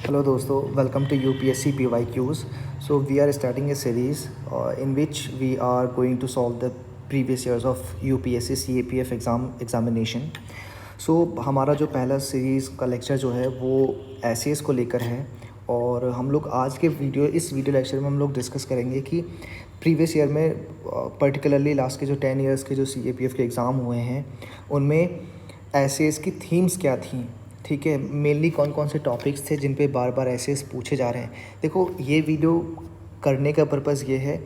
Hello dosto, welcome to UPSC PYQs. So we are starting a series in which we are going to solve the previous years of UPSC CAPF examination. So हमारा जो पहला series का lecture जो है वो assess को लेकर है और हम लोग आज के इस वीडियो लेक्चर में हम लोग डिस्कस करेंगे कि प्रीवियस ईयर में पर्टिकुलरली लास्ट के जो 10 इयर्स के जो CAPF के एग्ज़ाम हुए हैं उनमें एसेस की थीम्स क्या थी। ठीक है, मेनली कौन कौन से टॉपिक्स थे जिन पे बार बार एसेस पूछे जा रहे हैं। देखो, ये वीडियो करने का पर्पज़ ये है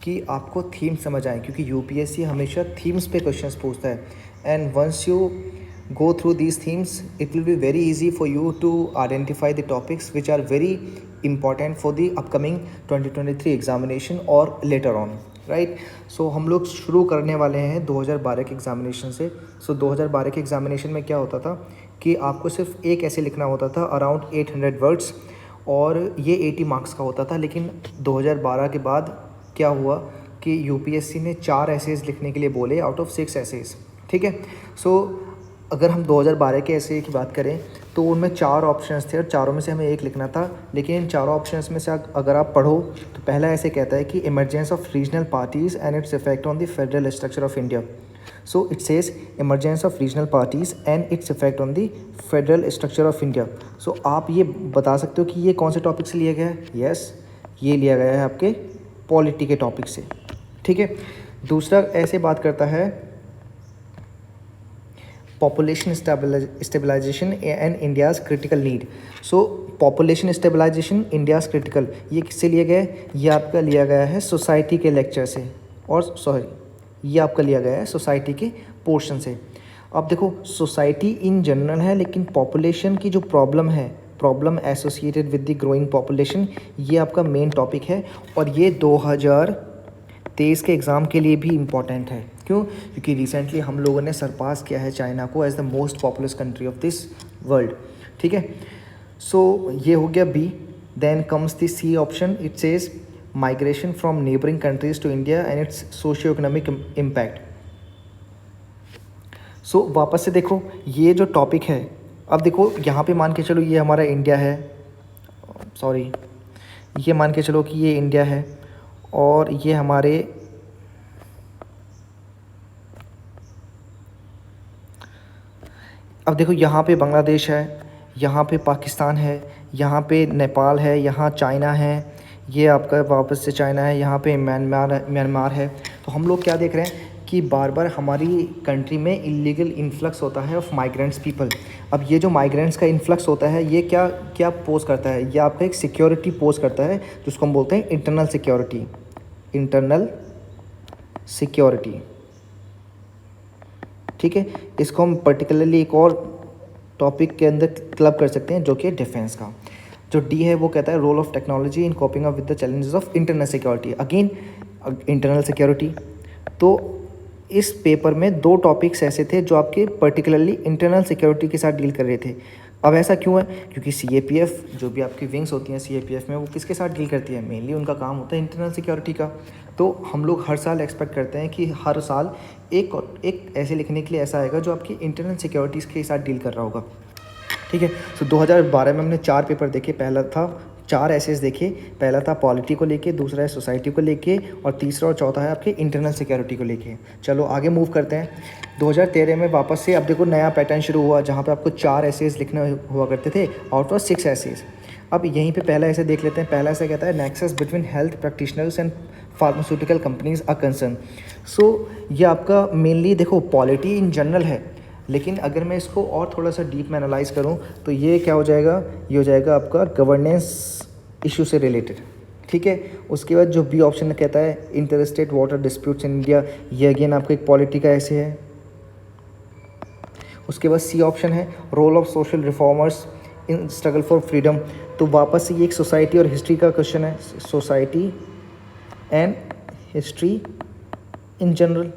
कि आपको थीम समझ आए, क्योंकि यूपीएससी हमेशा थीम्स पे क्वेश्चंस पूछता है and once you go through these themes it will be very easy for you to identify the topics which are very important for the upcoming 2023 examination or later on, right? So हम लोग शुरू करने वाले हैं 2012 के examination से। 2012 के examination में क्या होता था कि आपको सिर्फ एक ऐसे लिखना होता था अराउंड 800 वर्ड्स और ये 80 मार्क्स का होता था। लेकिन 2012 के बाद क्या हुआ कि यूपीएससी ने 4 एसेज लिखने के लिए बोले आउट ऑफ 6 एसेज। ठीक है, सो अगर हम 2012 के एसे की बात करें तो उनमें 4 ऑप्शंस थे और चारों में से हमें एक लिखना था। लेकिन इन चारों ऑप्शंस में से अगर आप पढ़ो तो पहला ऐसे कहता है कि emergence of regional parties and its effect on the federal structure of India. So it says emergence of regional parties and its effect on the federal structure of India. So आप ये बता सकते हो कि ये कौन से टॉपिक से लिया गया है। यस, ये लिया गया है आपके पॉलिटी के टॉपिक से। ठीक है, दूसरा ऐसे बात करता है population stabilization and India's critical need. So population stabilization India's critical, ये किससे लिया गया है? ये आपका लिया गया है सोसाइटी के लेक्चर से, और सॉरी ये आपका लिया गया है सोसाइटी के पोर्शन से। अब देखो, सोसाइटी इन जनरल है लेकिन पॉपुलेशन की जो प्रॉब्लम है, problem associated with the growing population, ये आपका मेन टॉपिक है और ये 2023 के एग्ज़ाम के लिए भी इम्पॉर्टेंट है। क्यों? क्योंकि रिसेंटली हम लोगों ने सरपास किया है चाइना को as the most populous country of this world. ठीक है, सो ये हो गया B. Then comes the C option, it says migration from neighbouring countries to India and its socio economic impact. So वापस से देखो ये जो टॉपिक है, अब देखो यहाँ पे मान के चलो ये हमारा इंडिया है, सॉरी ये मान के चलो कि ये इंडिया है और ये हमारे अब देखो यहाँ पे बांग्लादेश है, यहाँ पे पाकिस्तान है, यहाँ पे नेपाल है, यहाँ चाइना है, ये आपका वापस से चाइना है, यहाँ पे म्यांमार है। तो हम लोग क्या देख रहे हैं कि बार बार हमारी कंट्री में इलीगल इन्फ्लक्स होता है ऑफ माइग्रेंट्स पीपल। अब ये जो माइग्रेंट्स का इन्फ्लक्स होता है ये क्या क्या पोज करता है? ये आपका एक सिक्योरिटी पोज करता है जिसको हम बोलते हैं इंटरनल सिक्योरिटी। इंटरनल सिक्योरिटी, ठीक है, इसको हम पर्टिकुलरली एक और टॉपिक के अंदर क्लब कर सकते हैं जो कि डिफेंस का। जो डी है वो कहता है role of technology in coping up with the challenges of internal security. Again internal security. तो इस पेपर में 2 टॉपिक्स ऐसे थे जो आपके पर्टिकुलरली इंटरनल सिक्योरिटी के साथ डील कर रहे थे। अब ऐसा क्यों है? क्योंकि CAPF जो भी आपकी विंग्स होती हैं CAPF में, वो किसके साथ डील करती है? मेनली उनका काम होता है इंटरनल सिक्योरिटी का। तो हम लोग हर साल एक्सपेक्ट करते हैं कि हर साल एक ऐसे लिखने के लिए ऐसा आएगा जो आपकी इंटरनल सिक्योरिटीज़ के साथ डील कर रहा होगा। ठीक है, तो 2012 में हमने 4 पेपर देखे। पहला था 4 एसेस देखे। पहला था पॉलिटी को लेके, दूसरा है सोसाइटी को लेके और तीसरा और चौथा है आपके इंटरनल सिक्योरिटी को लेके। चलो आगे मूव करते हैं। 2013 में वापस से अब देखो नया पैटर्न शुरू हुआ जहाँ पे आपको 4 एसेस लिखने हुआ करते थे आउट ऑफ 6 एसेस। अब यहीं पे पहला ऐसे देख लेते हैं। पहला ऐसा कहता है nexus between health practitioners and pharmaceutical companies are concern. So ये आपका मेनली देखो पॉलिटी इन जनरल है, लेकिन अगर मैं इसको और थोड़ा सा डीप में एनालाइज करूं तो ये क्या हो जाएगा? ये हो जाएगा आपका गवर्नेंस इशू से रिलेटेड। ठीक है, उसके बाद जो बी ऑप्शन कहता है inter state water disputes in India, ये अगेन आपका एक पॉलिटी का ऐसे है। उसके बाद सी ऑप्शन है role of social reformers in struggle for freedom. तो वापस से ये एक सोसाइटी और हिस्ट्री का क्वेश्चन है, society and history in general.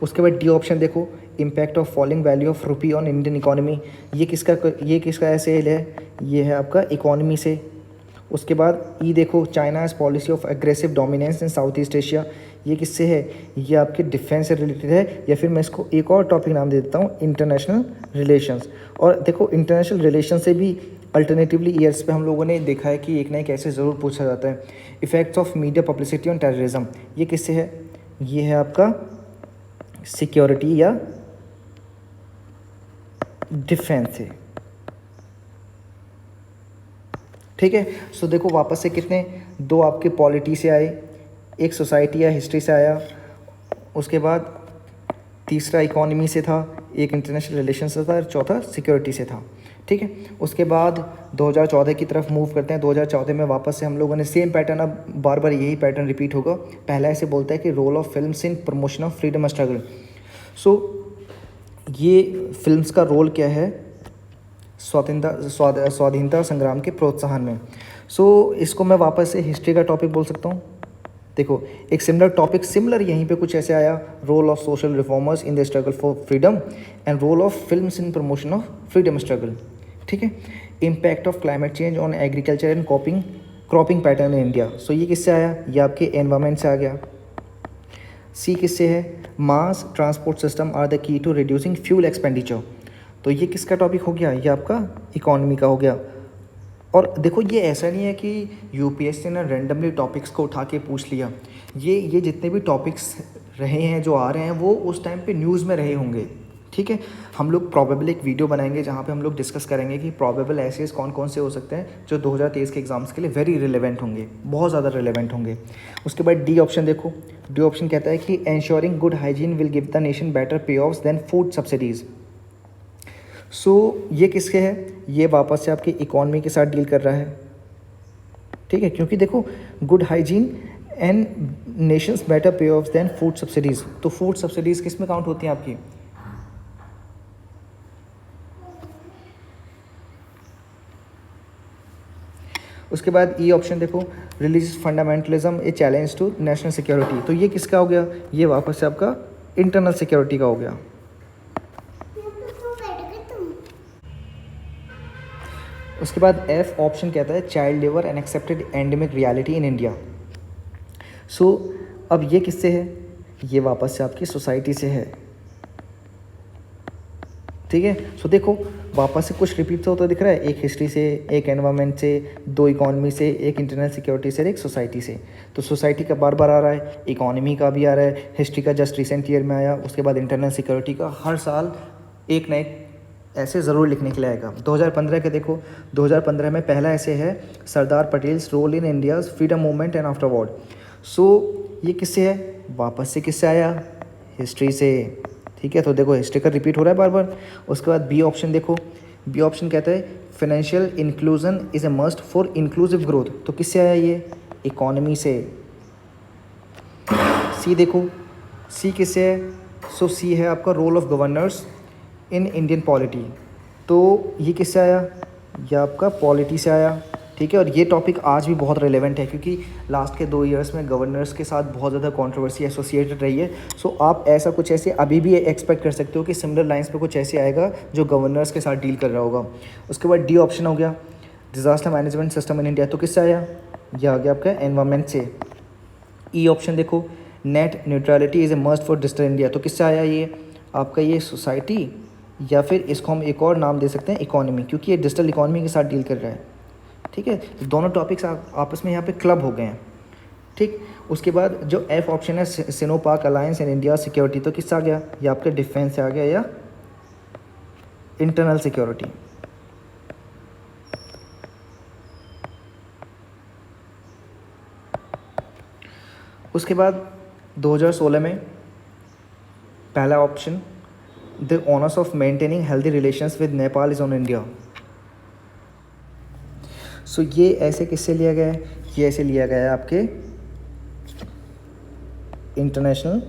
उसके बाद डी ऑप्शन देखो impact of falling value of rupee on Indian economy, ये किसका ऐसे है? ये है आपका इकोनॉमी से। उसके बाद ई देखो China as policy of aggressive dominance in South East Asia, ये किससे है? ये आपके डिफेंस से रिलेटेड है, या फिर मैं इसको एक और टॉपिक नाम दे देता हूँ इंटरनेशनल रिलेशंस। और देखो इंटरनेशनल रिलेशन से भी अल्टरनेटिवली ईयर्स पे हम लोगों ने देखा है कि एक ना एक ऐसे ज़रूर पूछा जाता है। Effects of media publicity on terrorism, ये किससे है? ये है आपका सिक्योरिटी या डिफेंस से। ठीक है, सो देखो वापस से कितने, दो आपके पॉलिटी से आए, एक सोसाइटी या हिस्ट्री से आया, उसके बाद तीसरा इकोनॉमी से था, एक इंटरनेशनल रिलेशन से था, और चौथा सिक्योरिटी से था। ठीक है, उसके बाद 2014 की तरफ मूव करते हैं। 2014 में वापस से हम लोगों ने सेम पैटर्न, अब बार बार यही पैटर्न रिपीट होगा। पहला ऐसे बोलता है कि role of films in promotion of freedom struggle. So ये फिल्म्स का रोल क्या है स्वाधीनता संग्राम के प्रोत्साहन में। सो इसको मैं वापस से हिस्ट्री का टॉपिक बोल सकता हूँ। देखो एक सिमिलर टॉपिक, सिमिलर यहीं पे कुछ ऐसे आया, role of social reformers in the struggle for freedom and role of films in promotion of freedom struggle. ठीक है, impact of climate change on agriculture and cropping pattern in India. So ये किससे आया? ये आपके एनवायरमेंट से आ गया। C किससे है? Mass transport system are the key to reducing fuel expenditure. तो ये किसका टॉपिक हो गया? ये आपका इकोनॉमी का हो गया। और देखो ये ऐसा नहीं है कि यूपीएससी ने रैंडमली टॉपिक्स को उठा के पूछ लिया। ये जितने भी टॉपिक्स रहे हैं जो आ रहे हैं वो उस टाइम पे न्यूज़ में रहे होंगे। ठीक है, हम लोग प्रॉबेबल एक वीडियो बनाएंगे जहाँ पे हम लोग डिस्कस करेंगे कि प्रॉबेबल एसेस कौन कौन से हो सकते हैं जो 2023 के एग्जाम्स के लिए वेरी रिलेवेंट होंगे, बहुत ज़्यादा रिलेवेंट होंगे। उसके बाद डी ऑप्शन देखो, डी ऑप्शन कहता है कि ensuring good hygiene will give the nation better payoffs than food subsidies. सो ये किसके है? ये वापस से आपकी इकॉनमी के साथ डील कर रहा है। ठीक है, क्योंकि देखो good hygiene and nations better payoffs than food subsidies, तो फूड सब्सिडीज़ किस में काउंट होती हैं आपकी? उसके बाद ई ऑप्शन देखो, religious fundamentalism a challenge to national security. तो ये किसका हो गया? ये वापस से आपका इंटरनल सिक्योरिटी का हो गया। उसके बाद एफ ऑप्शन कहता है child labour an accepted endemic reality in India. So अब ये किससे है? ये वापस से आपकी सोसाइटी से है। ठीक है, सो देखो वापस से कुछ रिपीट होता दिख रहा है, एक हिस्ट्री से, एक एनवायरनमेंट से, दो इकोनॉमी से, एक इंटरनल सिक्योरिटी से, एक सोसाइटी से। तो सोसाइटी का बार बार आ रहा है, इकोनॉमी का भी आ रहा है, हिस्ट्री का जस्ट रिसेंट ईयर में आया, उसके बाद इंटरनल सिक्योरिटी का हर साल एक न एक ऐसे ज़रूर लिखने के लिए आएगा। 2015 के देखो, 2015 में पहला ऐसे है Sardar Patel's role in India's freedom movement and afterward. So ये किससे है? वापस से किससे आया? हिस्ट्री से। ठीक है, तो देखो हिस्ट्री का रिपीट हो रहा है बार बार। उसके बाद बी ऑप्शन देखो, बी ऑप्शन कहता है financial inclusion is a must for inclusive growth. तो किससे आया? ये इकोनॉमी से। सी देखो, सी किससे है? सो सी है आपका role of governors in Indian polity. तो ये किससे आया? ये आपका पॉलिटी से आया। ठीक है, और ये टॉपिक आज भी बहुत रिलेवेंट है क्योंकि लास्ट के 2 इयर्स में गवर्नर्स के साथ बहुत ज़्यादा कंट्रोवर्सी एसोसिएटेड रही है। सो आप ऐसा कुछ ऐसे अभी भी एक्सपेक्ट कर सकते हो कि सिमिलर लाइंस पे कुछ ऐसे आएगा जो गवर्नर्स के साथ डील कर रहा होगा। उसके बाद डी ऑप्शन हो गया disaster management system in India. तो किससे आया? यह आ गया आपका एनवायरमेंट से। ई ऑप्शन देखो, net neutrality is a must for digital India. तो किससे आया? ये आपका ये सोसाइटी, या फिर इसको हम एक और नाम दे सकते हैं इकोनॉमी, क्योंकि ये डिजिटल इकोनॉमी के साथ डील कर रहा है। ठीक है, तो दोनों टॉपिक्स आपस में यहाँ पे क्लब हो गए हैं। ठीक, उसके बाद जो एफ ऑप्शन है सिनोपाक अलायंस इन इंडिया सिक्योरिटी। तो किससे आ गया? ये आपके डिफेंस से आ गया या इंटरनल सिक्योरिटी। उसके बाद 2016 में पहला option the onus of maintaining healthy relations with Nepal is on India. So ये ऐसे किससे लिया गया है? ये ऐसे लिया गया है आपके इंटरनेशनल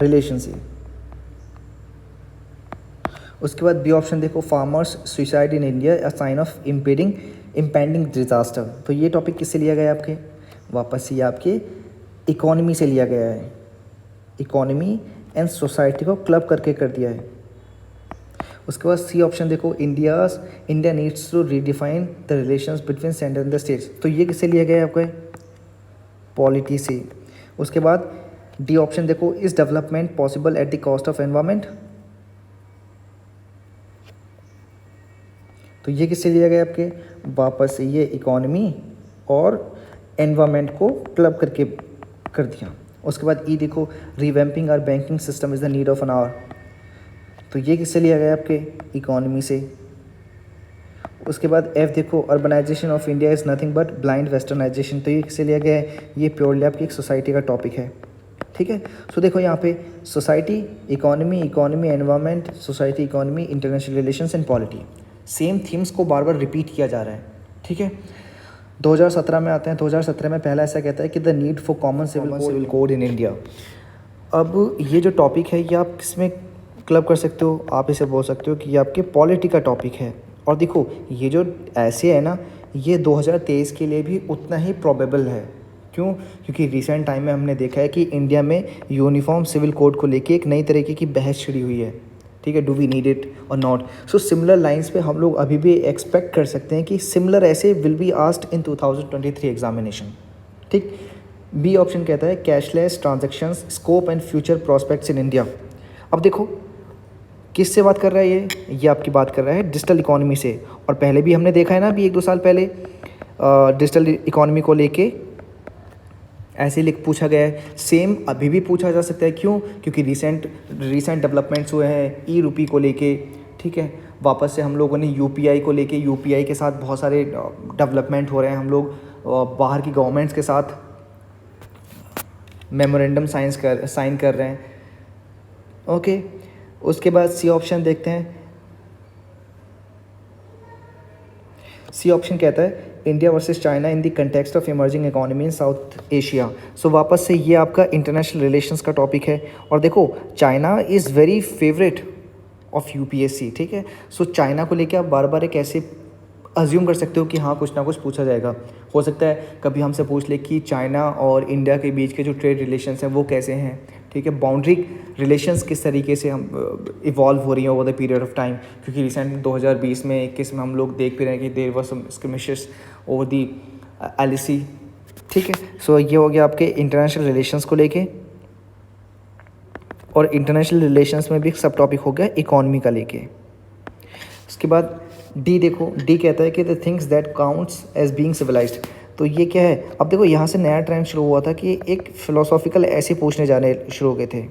रिलेशन से। उसके बाद बी ऑप्शन देखो, farmers suicide in India a sign of impending disaster. तो ये टॉपिक किससे लिया गया है? आपके वापस से आपके इकोनॉमी से लिया गया है। इकोनॉमी एंड सोसाइटी को क्लब करके कर दिया है। उसके बाद सी ऑप्शन देखो, India needs to redefine the relations between centre and the states. तो ये किससे लिया गया है? आपका पॉलिटी से। उसके बाद डी ऑप्शन देखो, is development possible at the cost of environment. तो ये किससे लिया गया आपके, वापस से ये इकोनॉमी और एनवायरनमेंट को क्लब करके कर दिया। उसके बाद ई देखो, revamping our banking system is the need of an hour, तो ये किससे लिया गया आपके, इकोनॉमी से। उसके बाद एफ देखो, urbanisation of India is nothing but blind westernisation, तो ये किससे लिया गया है, ये प्योरली आपकी एक सोसाइटी का टॉपिक है। ठीक है, सो देखो यहाँ पे society, economy, economy environment, society, economy, international relations and polity, same themes को बार बार रिपीट किया जा रहा है। ठीक है, 2017 में आते हैं। 2017 में पहला ऐसा कहता है कि the need for common civil code in India. अब ये जो टॉपिक है ये आप किसमें क्लब कर सकते हो, आप इसे बोल सकते हो कि ये आपके पॉलिटी का टॉपिक है। और देखो ये जो ऐसे है ना, ये 2023 के लिए भी उतना ही प्रोबेबल है। क्यों? क्योंकि रिसेंट टाइम में हमने देखा है कि इंडिया में यूनिफॉर्म सिविल कोड को लेके एक नई तरीके की बहस छिड़ी हुई है। ठीक है, डू वी नीड इट और नॉट। सो सिमिलर लाइंस पे हम लोग अभी भी एक्सपेक्ट कर सकते हैं कि सिमिलर ऐसे will be asked in 2023 examination. ठीक, बी ऑप्शन कहता है cashless transactions, scope and future prospects in India. अब देखो किससे बात कर रहा है ये आपकी बात कर रहा है डिजिटल इकोनॉमी से। और पहले भी हमने देखा है ना, अभी 1-2 साल पहले डिजिटल इकोनॉमी को लेके ऐसे लिख पूछा गया है। सेम अभी भी पूछा जा सकता है। क्यों? क्योंकि रिसेंट डेवलपमेंट्स हुए हैं ई रूपी को लेके। ठीक है, वापस से हम लोगों ने यूपीआई को लेके, यूपीआई के साथ बहुत सारे डेवलपमेंट हो रहे हैं। हम लोग बाहर की गवर्नमेंट्स के साथ मेमोरेंडम साइन कर रहे हैं। ओके, उसके बाद सी ऑप्शन देखते हैं। सी ऑप्शन कहता है India versus China in the context of emerging economy in South Asia. So वापस से ये आपका इंटरनेशनल रिलेशंस का टॉपिक है। और देखो China is very favourite of UPSC. ठीक है, सो चाइना को लेके आप बार बार एक ऐसे अज्यूम कर सकते हो कि हाँ कुछ ना कुछ पूछा जाएगा। हो सकता है कभी हमसे पूछ ले कि चाइना और इंडिया के बीच के जो ट्रेड रिलेशंस हैं वो कैसे हैं। ठीक है, बाउंड्री रिलेशंस किस तरीके से हम इवॉल्व हो रही हैं over the period of time. क्योंकि रिसेंट 2020 में 21 में हम लोग देख भी रहे हैं कि there was some skirmishes over the LAC. ठीक है, सो ये हो गया आपके इंटरनेशनल रिलेशंस को लेके। और इंटरनेशनल रिलेशंस में भी एक सब टॉपिक हो गया इकोनॉमी का लेके। उसके बाद डी देखो, डी कहता है कि the things that counts as being civilised. तो ये क्या है? अब देखो यहाँ से नया ट्रेंड शुरू हुआ था कि एक फिलोसॉफिकल ऐसे पूछने जाने शुरू हो गए थे।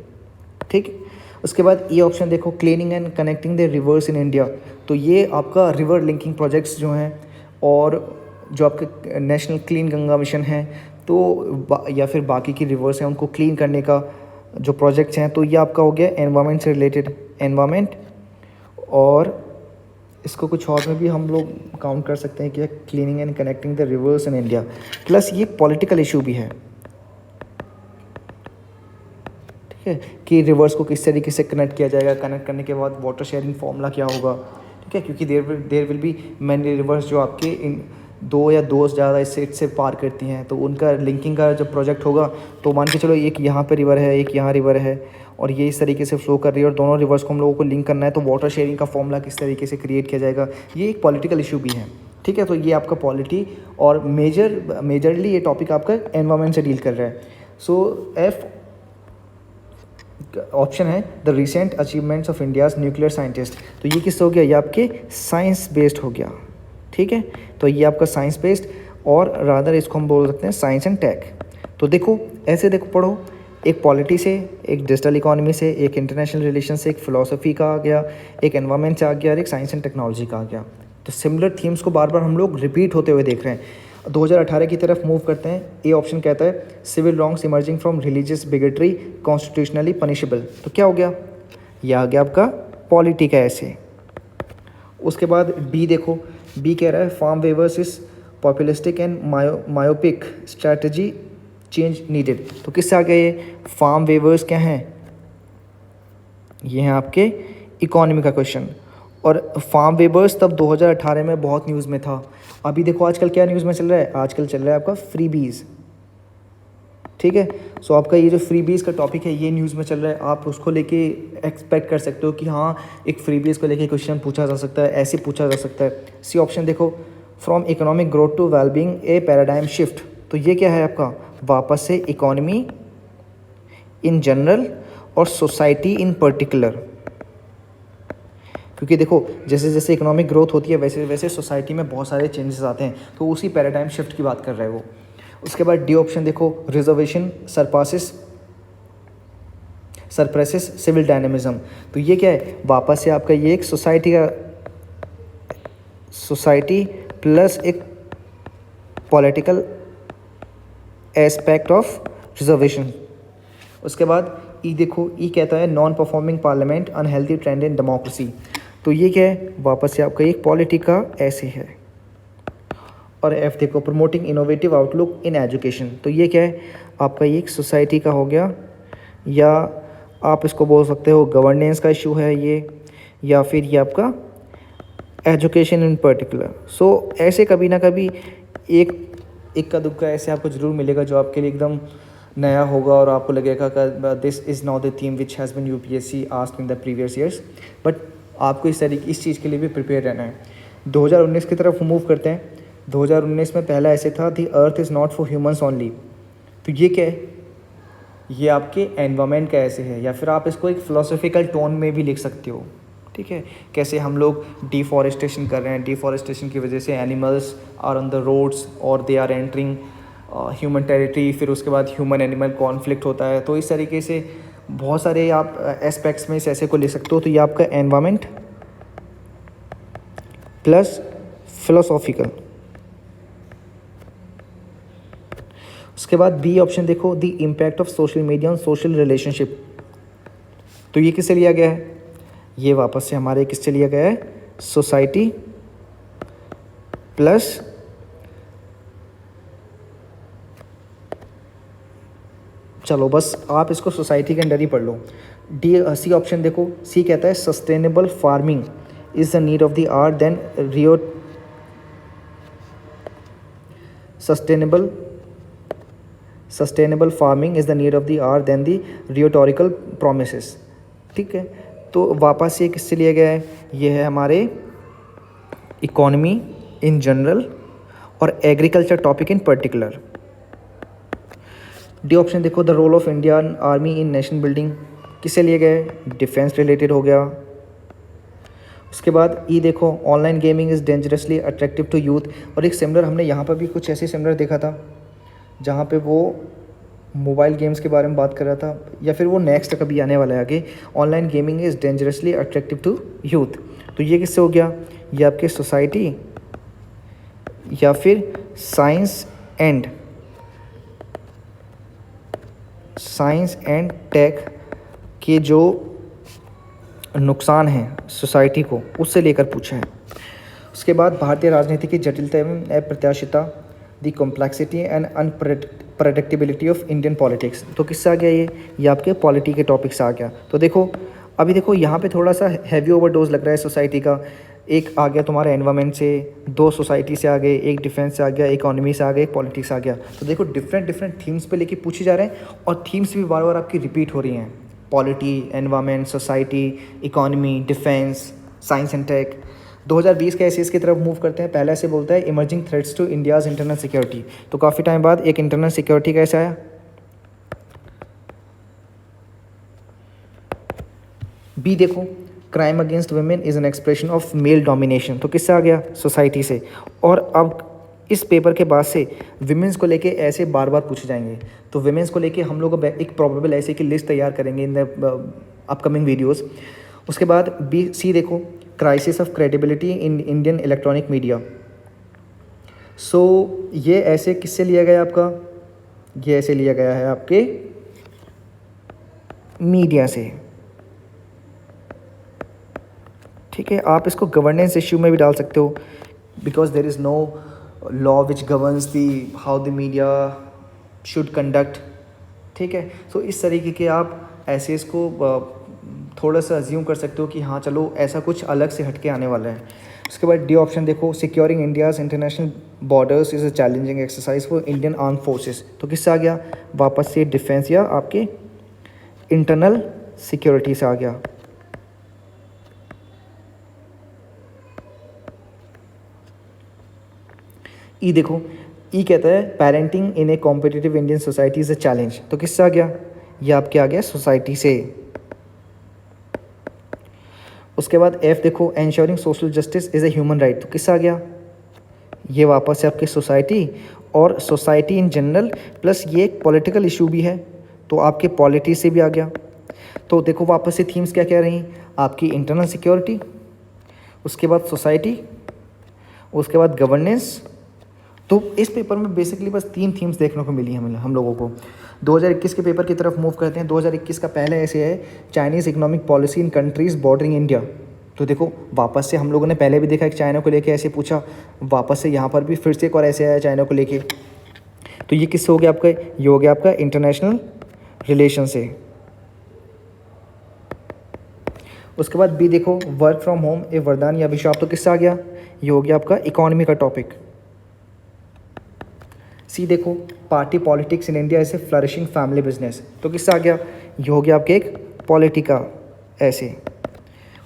ठीक, उसके बाद ये ऑप्शन देखो, cleaning and connecting the reverse in India. तो ये आपका रिवर लिंकिंग प्रोजेक्ट्स जो हैं और जो आपके नेशनल क्लीन गंगा मिशन है तो या फिर बाकी की रिवर्स हैं उनको क्लीन करने का जो प्रोजेक्ट्स हैं, तो ये आपका हो गया एनवायरनमेंट से रिलेटेड, एनवायरनमेंट। और इसको कुछ और में भी हम लोग काउंट कर सकते हैं कि cleaning and connecting the reverse in India. Plus ये पॉलिटिकल इशू भी है। ठीक है, कि रिवर्स को किस तरीके से कनेक्ट किया जाएगा, कनेक्ट करने के बाद वाटर शेयरिंग फॉर्मूला क्या होगा। ठीक है, क्योंकि there will be many rivers जो आपके इन दो या दो से ज़्यादा इससे पार करती हैं, तो उनका लिंकिंग का जब प्रोजेक्ट होगा तो मान के चलो एक यहाँ पे रिवर है, एक यहाँ रिवर है और ये इस तरीके से फ्लो कर रही है और दोनों रिवर्स को हम लोगों को लिंक करना है, तो वाटर शेयरिंग का फॉर्मूला किस तरीके से क्रिएट किया जाएगा, ये एक पॉलिटिकल इशू भी है। ठीक है, तो ये आपका पॉलिटी और मेजरली ये टॉपिक आपका एनवायरनमेंट से डील कर रहा है। सो एफ ऑप्शन है the recent achievements of India's nuclear scientist. तो ये किस हो गया? ये आपके साइंस बेस्ड हो गया। ठीक है, तो ये आपका साइंस बेस्ड और रादर इसको हम बोल सकते हैं साइंस एंड टेक। तो देखो ऐसे देखो पढ़ो, एक पॉलिटी से, एक डिजिटल इकोनॉमी से, एक इंटरनेशनल रिलेशन से, एक फ़िलासफ़ी का आ गया, एक एनवायरनमेंट से आ गया और एक साइंस एंड टेक्नोलॉजी का आ गया। तो सिमिलर थीम्स को बार बार हम लोग रिपीट होते हुए देख रहे हैं। 2018 की तरफ मूव करते हैं। ए ऑप्शन कहता है civil wrongs emerging from religious bigotry constitutionally punishable. तो क्या हो गया? यह आ गया आपका पॉलिटी का ऐसे। उसके बाद बी देखो, बी कह रहा है farm waivers is populistic and myopic strategy change needed. तो किससे आ गया ये? फार्म वेवर्स क्या हैं? ये हैं आपके इकोनॉमी का क्वेश्चन। और फार्म वेवर्स तब 2018 में बहुत न्यूज़ में था। अभी देखो आजकल क्या न्यूज़ में चल रहा है? आजकल चल रहा है आपका फ्रीबीज़। ठीक है, सो आपका ये जो फ्रीबीज़ का टॉपिक है ये न्यूज़ में चल रहा है। आप उसको लेके एक्सपेक्ट कर सकते हो कि हाँ एक फ्रीबीज़ को लेके क्वेश्चन पूछा जा सकता है, ऐसे पूछा जा सकता है। सी ऑप्शन देखो, from economic growth to wellbeing a paradigm shift. तो ये क्या है आपका? वापस से इकोनॉमी इन जनरल और सोसाइटी इन पर्टिकुलर। क्योंकि देखो जैसे जैसे इकोनॉमिक ग्रोथ होती है वैसे वैसे सोसाइटी में बहुत सारे चेंजेस आते हैं, तो उसी पैराडाइम शिफ्ट की बात कर रहा है वो। उसके बाद डी ऑप्शन देखो, रिजर्वेशन सरप्रेसेस सिविल डायनेमिज्म। तो ये क्या है, वापस से आपका ये एक सोसाइटी प्लस एक पॉलिटिकल एस्पेक्ट ऑफ रिजर्वेशन। उसके बाद ई देखो, ई कहता है non performing parliament unhealthy trend in democracy. तो ये क्या है, वापस से आपका एक पॉलिटी का ऐसे है। और एफ देखो, promoting innovative outlook in education. तो ये क्या है, आपका ये एक सोसाइटी का हो गया, या आप इसको बोल सकते हो गवर्नेंस का इशू है ये, या फिर ये आपका एजुकेशन इन पर्टिकुलर। सो ऐसे कभी ना कभी एक का दुक्का ऐसे आपको ज़रूर मिलेगा जो आपके लिए एकदम नया होगा और आपको लगेगा कि this is not the theme which has been UPSC asked in the previous years. But आपको इस चीज़ के लिए भी प्रिपेयर रहना है। 2019 की तरफ मूव करते हैं। 2019 में पहला ऐसे था, the earth is not for humans only. तो ये क्या है, ये आपके एनवायरनमेंट का ऐसे है, या फिर आप इसको एक फ़िलोसॉफिकल टोन में भी लिख सकते हो। ठीक है, कैसे हम लोग डिफॉरेस्टेशन कर रहे हैं, डिफॉरेस्टेशन की वजह से animals are on the roads और they are entering human territory, फिर उसके बाद ह्यूमन एनिमल कॉन्फ्लिक्ट होता है। तो इस तरीके से बहुत सारे आप एस्पेक्ट्स में इस ऐसे को ले सकते हो। तो ये आपका एनवायरनमेंट प्लस फिलोसॉफिकल। उसके बाद बी ऑप्शन देखो, the impact of social media on social relationship. तो ये किससे लिया गया है, ये वापस से हमारे किससे लिया गया है, सोसाइटी प्लस चलो बस आप इसको सोसाइटी के अंडर ही पढ़ लो। डी सी ऑप्शन देखो, सी कहता है sustainable farming is the need of the hour then sustainable farming is the need of the hour then the rhetorical promises. ठीक है, तो वापस ये किससे लिया गया है, ये है हमारे इकोनॉमी इन जनरल और agriculture topic in particular. D option देखो, the role of Indian army in nation building, किससे लिए गए, डिफेंस रिलेटेड हो गया। उसके बाद ई देखो, online gaming is dangerously attractive to youth. और एक सिमिलर हमने यहाँ पर भी कुछ ऐसे सिमिलर देखा था जहाँ पे वो मोबाइल गेम्स के बारे में बात कर रहा था, या फिर वो नेक्स्ट कभी आने वाला है आगे, online gaming is dangerously attractive to youth. तो ये किससे हो गया, ये आपके सोसाइटी या फिर साइंस एंड टेक के जो नुकसान हैं सोसाइटी को, उससे लेकर पूछा है। उसके बाद भारतीय राजनीति की जटिलता एवं अप्रत्याशितता, the complexity and unpredictability of Indian politics. तो किससे आ गया ये आपके पॉलिटी के टॉपिक से आ गया। तो देखो अभी देखो यहाँ पे थोड़ा सा हैवी ओवरडोज लग रहा है सोसाइटी का। एक आ गया तुम्हारा एनवायरनमेंट से, दो सोसाइटी से आ गए, एक डिफेंस से आ गया, इकोनॉमी से आ गया, एक पॉलिटिक्स आ गया। तो देखो डिफरेंट थीम्स पे लेके पूछे जा रहे हैं और थीम्स भी बार बार आपकी रिपीट हो रही हैं, polity, environment, society, economy, defence, science and tech. 2020 के एसेस की तरफ मूव करते हैं। पहले से बोलता है emerging threats to India's internal security. तो काफ़ी टाइम बाद एक इंटरनल सिक्योरिटी कैसे आया, बी देखो, crime against women is an expression of male domination. तो किससे आ गया, सोसाइटी से। और अब इस पेपर के बाद से विमेंस को लेके ऐसे बार बार पूछे जाएंगे। तो विमेंस को लेके हम लोग एक प्रोबेबल ऐसे की लिस्ट तैयार करेंगे इन द अपकमिंग वीडियोस। उसके बाद बी सी देखो, crisis of credibility in Indian electronic media. So ये ऐसे किससे लिया गया आपका, ये ऐसे लिया गया है आपके मीडिया से। ठीक है, आप इसको गवर्नेंस इश्यू में भी डाल सकते हो, because there is no law which governs the how the media should conduct. ठीक है, सो इस तरीके के आप ऐसे इसको थोड़ा सा अज्यूम कर सकते हो कि हाँ चलो ऐसा कुछ अलग से हटके आने वाला है। उसके बाद डी ऑप्शन देखो, securing India's international borders is a challenging exercise for Indian arm forces. तो किससे आ गया, वापस से डिफेंस या आपके इंटरनल सिक्योरिटी से आ गया। ई देखो, ई कहता है parenting in A competitive Indian society is a challenge. तो किससे आ गया, ये आपके आ गया सोसाइटी से। उसके बाद एफ देखो, ensuring social justice is a human right, तो किससे आ गया, ये वापस से आपकी सोसाइटी और सोसाइटी इन जनरल, प्लस ये एक पॉलिटिकल इशू भी है तो आपके पॉलिटी से भी आ गया। तो देखो वापस से थीम्स क्या कह रही हैं, आपकी इंटरनल सिक्योरिटी, उसके बाद सोसाइटी, उसके बाद गवर्नेंस। तो इस पेपर में बेसिकली बस 3 थीम्स देखने को मिली हम लोगों को। 2021 के पेपर की तरफ मूव करते हैं। 2021 का पहला ऐसे है, Chinese economic policy in countries bordering India. तो देखो वापस से हम लोगों ने पहले भी देखा कि चाइना को लेके ऐसे पूछा, वापस से यहाँ पर भी फिर से एक और ऐसे आया चाइना को लेके। तो ये किससे हो गया आपका, ये हो गया आपका इंटरनेशनल रिलेशन से। उसके बाद बी देखो, वर्क फ्रॉम होम ए वरदान या अभिशाप, तो किससे आ गया, ये हो गया आपका इकोनॉमी का टॉपिक। सी देखो, पार्टी पॉलिटिक्स इन इंडिया ऐसे फ्लरिशिंग फैमिली बिजनेस, तो किससे आ गया, ये हो गया आपके एक पॉलिटिका ऐसे।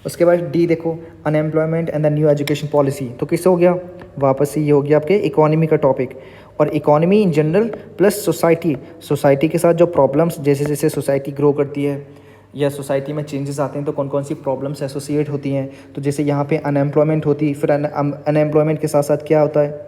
उसके बाद डी देखो, unemployment and the new education policy, तो किससे हो गया, वापस से ये हो गया आपके इकोनॉमी का टॉपिक। और economy in general plus society के साथ जो प्रॉब्लम्स, जैसे जैसे सोसाइटी ग्रो करती है या सोसाइटी में चेंजेस आते हैं तो कौन कौन सी प्रॉब्लम्स एसोसिएट होती हैं। तो जैसे यहाँ पे अनएम्प्लॉयमेंट होती है, फिर अनएम्प्लॉयमेंट के साथ साथ क्या होता है,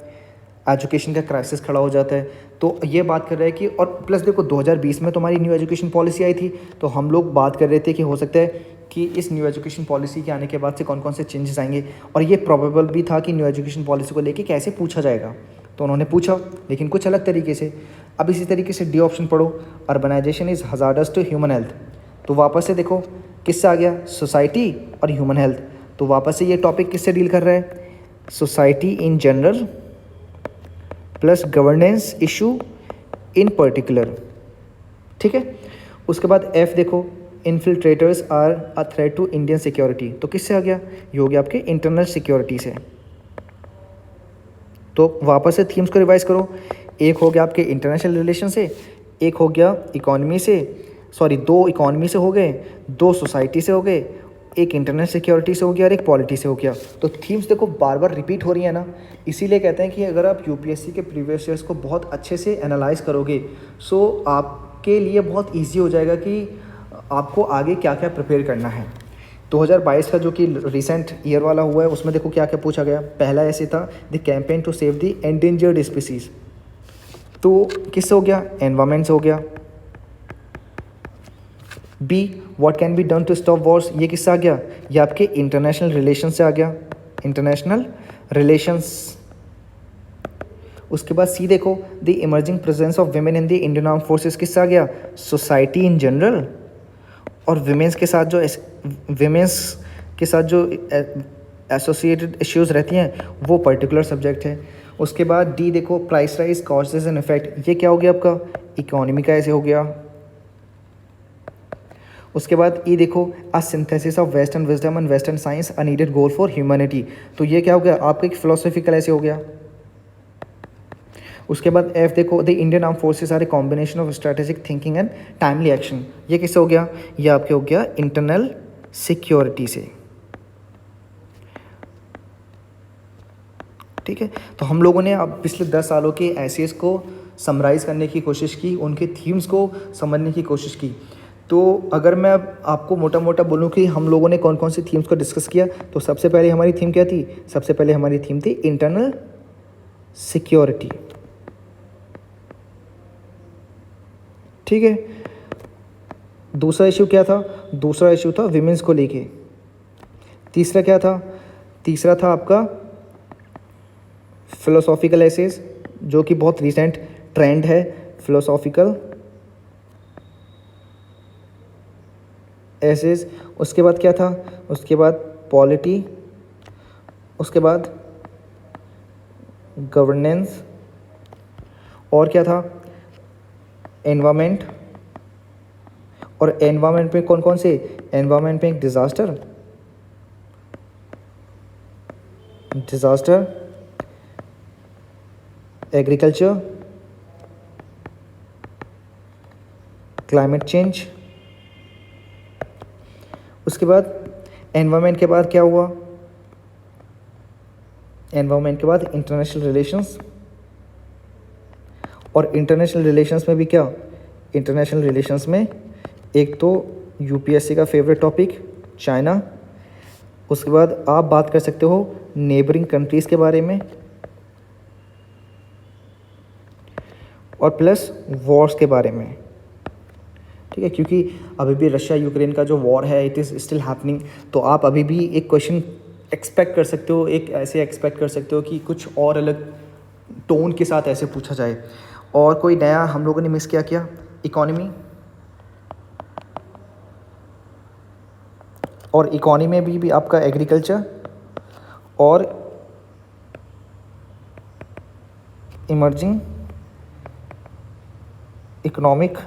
एजुकेशन का क्राइसिस खड़ा हो जाता है। तो ये बात कर रहे हैं कि, और प्लस देखो 2020 में तो हमारी न्यू एजुकेशन पॉलिसी आई थी, तो हम लोग बात कर रहे थे कि हो सकता है कि इस न्यू एजुकेशन पॉलिसी के आने के बाद से कौन कौन से चेंजेस आएंगे, और ये प्रोबेबल भी था कि न्यू एजुकेशन पॉलिसी को लेके कैसे पूछा जाएगा। तो उन्होंने पूछा, लेकिन कुछ अलग तरीके से। अब इसी तरीके से डी ऑप्शन पढ़ो, urbanisation is hazardous to human health, तो वापस से देखो किससे आ गया, सोसाइटी और ह्यूमन हेल्थ। तो वापस से ये टॉपिक किससे डील कर रहा है, society in general plus governance issue in particular, ठीक है। उसके बाद एफ देखो, infiltrators are a threat to Indian security, तो किससे आ गया, ये हो गया आपके इंटरनल सिक्योरिटी से। तो वापस से थीम्स को रिवाइज करो, एक हो गया आपके इंटरनेशनल रिलेशन से, एक हो गया इकोनॉमी से, सॉरी 2 इकोनॉमी से हो गए, 2 सोसाइटी से हो गए, एक इंटरनल सिक्योरिटी से हो गया और एक पॉलिटी से हो गया। तो थीम्स देखो बार बार रिपीट हो रही है ना, इसीलिए कहते हैं कि अगर आप यूपीएससी के प्रीवियस ईयर्स को बहुत अच्छे से एनालाइज करोगे सो आपके लिए बहुत ईजी हो जाएगा कि आपको आगे क्या क्या प्रिपेयर करना है। 2022 का जो कि रिसेंट ईयर वाला हुआ है उसमें देखो क्या क्या पूछा गया। पहला ऐसे था, the campaign to save the endangered species, तो किससे हो गया, एनवायरमेंट से हो गया। B, what can be done to stop wars, ये किससे आ गया, ये आपके इंटरनेशनल रिलेशन से आ गया, इंटरनेशनल रिलेशंस। उसके बाद सी देखो, the emerging presence of women in the Indian arm forces, किससे आ गया, सोसाइटी इन जनरल। और विमेंस के साथ जो एसोसिएटेड इश्यूज रहती हैं वो पर्टिकुलर सब्जेक्ट है। उसके बाद डी देखो, price rise causes and effect, ये क्या हो गया आपका, इकोनॉमी का ऐसे हो गया। उसके बाद ई देखो, अ synthesis of western wisdom and western science a needed goal for humanity, तो ये क्या हो गया आपका एक फिलोसॉफिकल ऐसे हो गया। उसके बाद एफ देखो, the Indian arm forces are a combination of strategic thinking and timely action, ये किससे हो गया, ये आपके हो गया इंटरनल सिक्योरिटी से, ठीक है। तो हम लोगों ने अब पिछले 10 सालों के एसेस को समराइज़ करने की कोशिश की, उनके थीम्स को समझने की कोशिश की। तो अगर मैं अब आपको मोटा मोटा बोलूँ कि हम लोगों ने कौन कौन सी थीम्स को डिस्कस किया, तो सबसे पहले हमारी थीम क्या थी, सबसे पहले हमारी थीम थी इंटरनल सिक्योरिटी, ठीक है। दूसरा इशू क्या था, दूसरा इशू था विमेंस को लेके। तीसरा क्या था, तीसरा था आपका फिलोसॉफिकल एसेस, जो कि बहुत रिसेंट ट्रेंड है, फिलोसॉफिकल एसेस। उसके बाद क्या था, उसके बाद पॉलिटी, उसके बाद गवर्नेंस, और क्या था एनवायरनमेंट। और एनवायरनमेंट में कौन कौन से, एनवायरनमेंट में एक डिज़ास्टर, एग्रीकल्चर, क्लाइमेट चेंज। उसके बाद एनवायरनमेंट के बाद क्या हुआ, एनवायरनमेंट के बाद इंटरनेशनल रिलेशंस। और इंटरनेशनल रिलेशंस में भी क्या, इंटरनेशनल रिलेशंस में एक तो यूपीएससी का फेवरेट टॉपिक चाइना, उसके बाद आप बात कर सकते हो नेबरिंग कंट्रीज़ के बारे में, और प्लस वॉर्स के बारे में, ठीक है, क्योंकि अभी भी रशिया यूक्रेन का जो वॉर है इट इज़ स्टिल हैपनिंग। तो आप अभी भी एक क्वेश्चन एक्सपेक्ट कर सकते हो, एक ऐसे एक्सपेक्ट कर सकते हो कि कुछ और अलग टोन के साथ ऐसे पूछा जाए। और कोई नया हम लोगों ने मिस क्या इकोनॉमी, और इकोनॉमी में भी आपका एग्रीकल्चर और इमर्जिंग इकोनॉमिक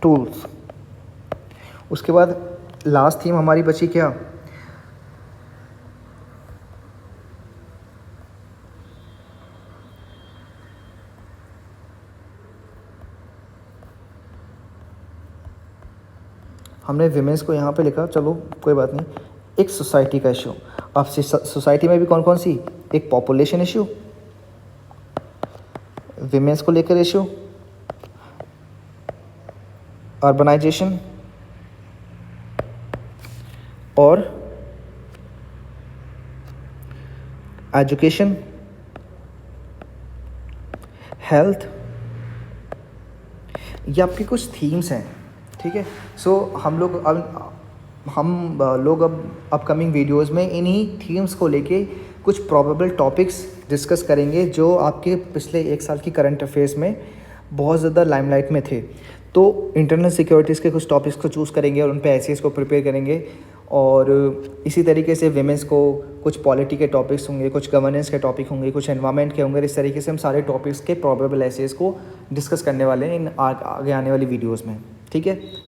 टूल्स। उसके बाद लास्ट थीम हमारी बची क्या, हमने विमेंस को यहाँ पे लिखा, चलो कोई बात नहीं। एक सोसाइटी का इशू, अब सोसाइटी में भी कौन कौन सी, एक पॉपुलेशन इशू, विमेंस को लेकर इशू, अर्बनाइजेशन और एजुकेशन, हेल्थ, ये आपके कुछ थीम्स हैं, ठीक है। सो हम लोग अब अपकमिंग वीडियोस में इन्हीं थीम्स को लेके कुछ प्रोबेबल टॉपिक्स डिस्कस करेंगे जो आपके पिछले 1 साल की करंट अफेयर्स में बहुत ज़्यादा लाइमलाइट में थे। तो इंटरनल सिक्योरिटीज़ के कुछ टॉपिक्स को चूज़ करेंगे और उन पे एसेस को प्रिपेयर करेंगे, और इसी तरीके से विमेंस को कुछ पॉलिटी के टॉपिक्स होंगे, कुछ गवर्नेंस के टॉपिक होंगे, कुछ एनवायरनमेंट के होंगे। इस तरीके से हम सारे टॉपिक्स के प्रोबेबल एसेस को डिस्कस करने वाले हैं इन आगे आने वाली वीडियोज़ में, ठीक है।